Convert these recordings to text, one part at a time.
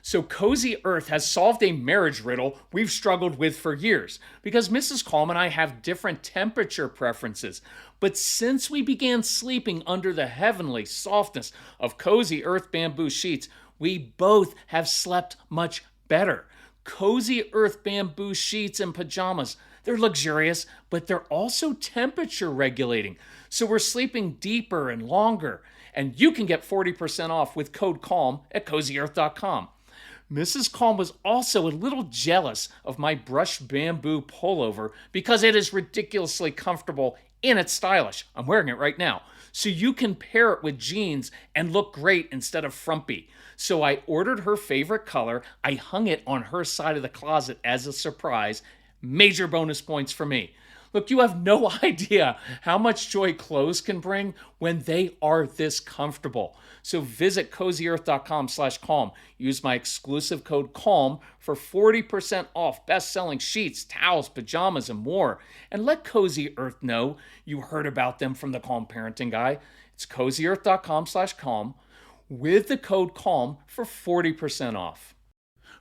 So Cozy Earth has solved a marriage riddle we've struggled with for years because Mrs. Calm and I have different temperature preferences. But since we began sleeping under the heavenly softness of Cozy Earth bamboo sheets, we both have slept much better. Cozy Earth bamboo sheets and pajamas. They're luxurious, but they're also temperature regulating. So we're sleeping deeper and longer. And you can get 40% off with code CALM at cozyearth.com. Mrs. Calm was also a little jealous of my brushed bamboo pullover because it is ridiculously comfortable and it's stylish. I'm wearing it right now. So you can pair it with jeans and look great instead of frumpy. So I ordered her favorite color. I hung it on her side of the closet as a surprise. Major bonus points for me. Look, you have no idea how much joy clothes can bring when they are this comfortable. So visit cozyearth.com/calm. Use my exclusive code CALM for 40% off best-selling sheets, towels, pajamas, and more. And let Cozy Earth know you heard about them from the Calm Parenting Guy. It's cozyearth.com/calm with the code CALM for 40% off.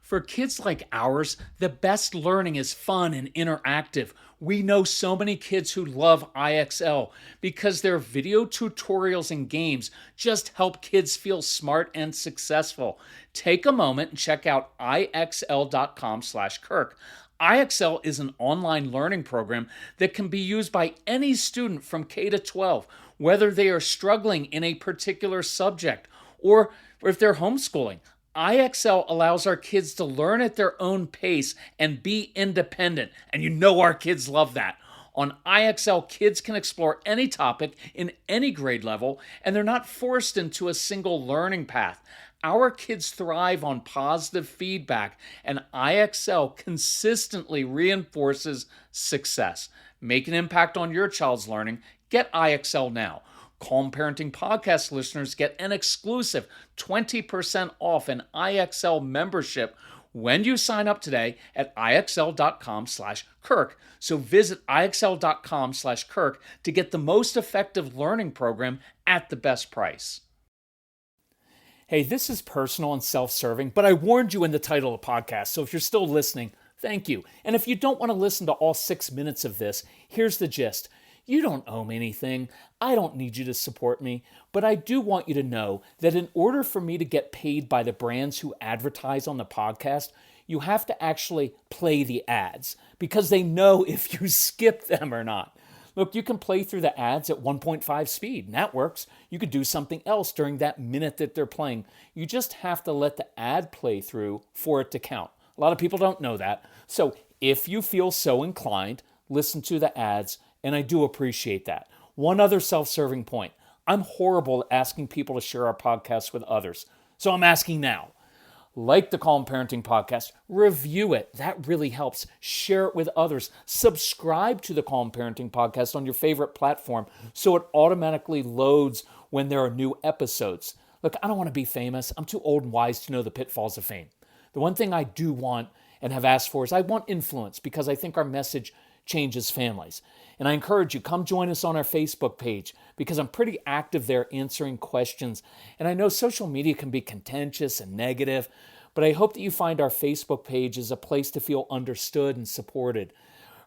For kids like ours, the best learning is fun and interactive. We know so many kids who love IXL because their video tutorials and games just help kids feel smart and successful. Take a moment and check out IXL.com/Kirk. IXL is an online learning program that can be used by any student from K to 12, whether they are struggling in a particular subject or if they're homeschooling. IXL allows our kids to learn at their own pace and be independent. And you know our kids love that. On IXL, kids can explore any topic in any grade level, and they're not forced into a single learning path. Our kids thrive on positive feedback, and IXL consistently reinforces success. Make an impact on your child's learning. Get IXL now. Calm Parenting Podcast listeners get an exclusive 20% off an IXL membership when you sign up today at IXL.com/Kirk. So visit IXL.com/Kirk to get the most effective learning program at the best price. Hey, this is personal and self-serving, but I warned you in the title of the podcast, so if you're still listening, thank you. And if you don't want to listen to all 6 minutes of this, here's the gist. You don't owe me anything. I don't need you to support me, but I do want you to know that in order for me to get paid by the brands who advertise on the podcast, you have to actually play the ads because they know if you skip them or not. Look, you can play through the ads at 1.5 speed, and that works. You could do something else during that minute that they're playing. You just have to let the ad play through for it to count. A lot of people don't know that. So if you feel so inclined, listen to the ads, and I do appreciate that. One other self-serving point. I'm horrible at asking people to share our podcast with others. So I'm asking now. Like the Calm Parenting Podcast, review it. That really helps. Share it with others. Subscribe to the Calm Parenting Podcast on your favorite platform so it automatically loads when there are new episodes. Look, I don't want to be famous. I'm too old and wise to know the pitfalls of fame. The one thing I do want and have asked for is I want influence because I think our message changes families. And I encourage you, come join us on our Facebook page because I'm pretty active there answering questions. And I know social media can be contentious and negative, but I hope that you find our Facebook page as a place to feel understood and supported.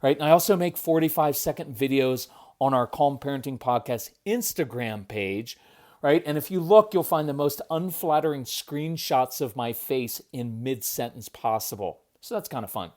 Right? And I also make 45-second videos on our Calm Parenting Podcast Instagram page. Right? And if you look, you'll find the most unflattering screenshots of my face in mid-sentence possible. So that's kind of fun.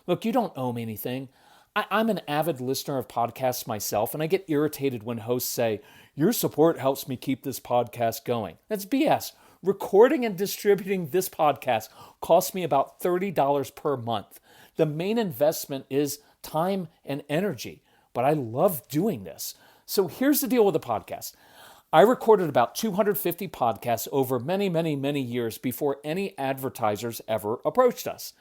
Look, you don't owe me anything. I'm an avid listener of podcasts myself, and I get irritated when hosts say, your support helps me keep this podcast going. That's BS. Recording and distributing this podcast costs me about $30 per month. The main investment is time and energy, but I love doing this. So here's the deal with the podcast. I recorded about 250 podcasts over many, many, many years before any advertisers ever approached us.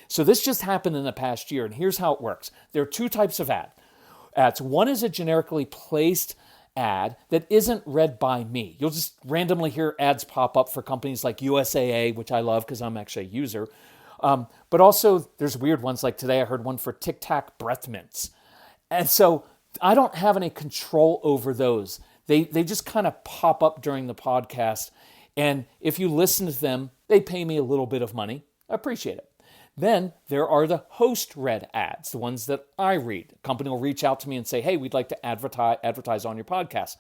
So this just happened in the past year, and here's how it works. There are 2 types of ads. One is a generically placed ad that isn't read by me. You'll just randomly hear ads pop up for companies like USAA, which I love because I'm actually a user. But also there's weird ones like today I heard one for Tic Tac breath mints. And so I don't have any control over those. They just kind of pop up during the podcast. And if you listen to them, They pay me a little bit of money. I appreciate it. Then there are the host-read ads, the ones that I read. A company will reach out to me and say, hey, we'd like to advertise on your podcast.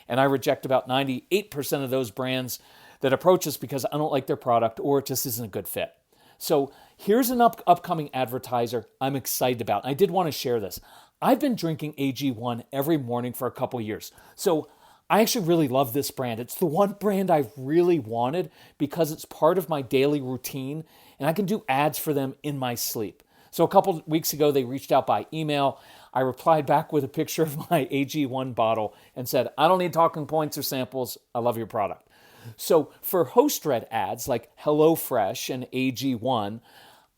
And I reject about 98% of those brands that approach us because I don't like their product or it just isn't a good fit. So here's an upcoming advertiser I'm excited about. I did want to share this. I've been drinking AG1 every morning for a couple years. So I actually really love this brand. It's the one brand I've really wanted because it's part of my daily routine and I can do ads for them in my sleep. So a couple weeks ago, they reached out by email. I replied back with a picture of my AG1 bottle and said, I don't need talking points or samples. I love your product. So for host-read ads like HelloFresh and AG1,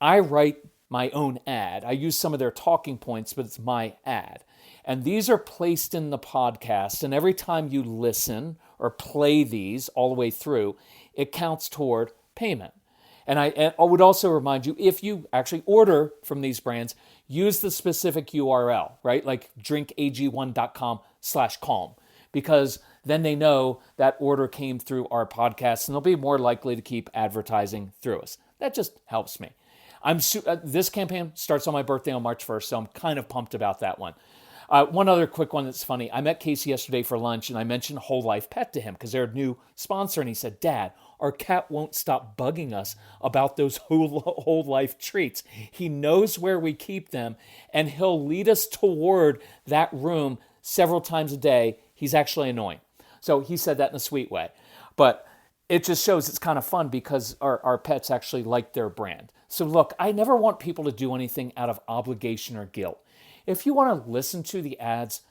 I write my own ad. I use some of their talking points, but it's my ad. And these are placed in the podcast. And every time you listen or play these all the way through, it counts toward payment. And I would also remind you, if you actually order from these brands, use the specific URL, right? Like drinkag1.com/calm, because then they know that order came through our podcast and they'll be more likely to keep advertising through us. That just helps me. This campaign starts on my birthday on March 1st, so I'm kind of pumped about that one. One other quick one that's funny. I met Casey yesterday for lunch and I mentioned Whole Life Pet to him because they're a new sponsor. And he said, Dad, our cat won't stop bugging us about those whole life treats. He knows where we keep them and he'll lead us toward that room several times a day. He's actually annoying. So he said that in a sweet way. But it just shows it's kind of fun because our pets actually like their brand. So look, I never want people to do anything out of obligation or guilt. If you want to listen to the ads,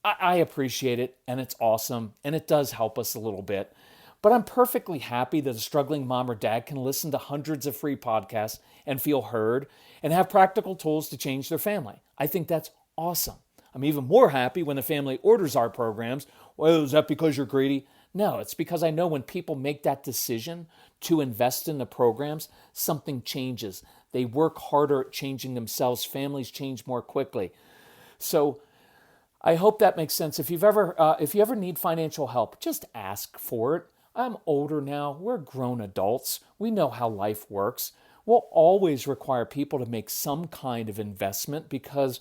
I appreciate it and it's awesome and it does help us a little bit. But I'm perfectly happy that a struggling mom or dad can listen to hundreds of free podcasts and feel heard and have practical tools to change their family. I think that's awesome. I'm even more happy when the family orders our programs. Well, is that because you're greedy? No, it's because I know when people make that decision to invest in the programs, something changes. They work harder at changing themselves. Families change more quickly. So I hope that makes sense. If you ever need financial help, just ask for it. I'm older now. We're grown adults. We know how life works. We'll always require people to make some kind of investment because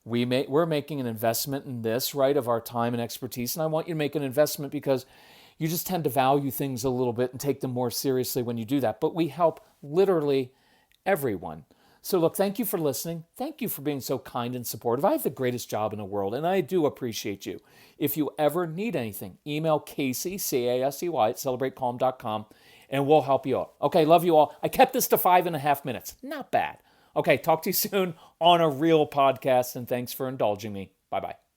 we're making an investment in this, right, of our time and expertise. And I want you to make an investment because you just tend to value things a little bit and take them more seriously when you do that. But we help literally everyone. So look, thank you for listening. Thank you for being so kind and supportive. I have the greatest job in the world, and I do appreciate you. If you ever need anything, email Casey, C-A-S-E-Y, at celebratecalm.com, and we'll help you out. Okay, love you all. I kept this to 5.5 minutes. Not bad. Okay, talk to you soon on a real podcast, and thanks for indulging me. Bye-bye.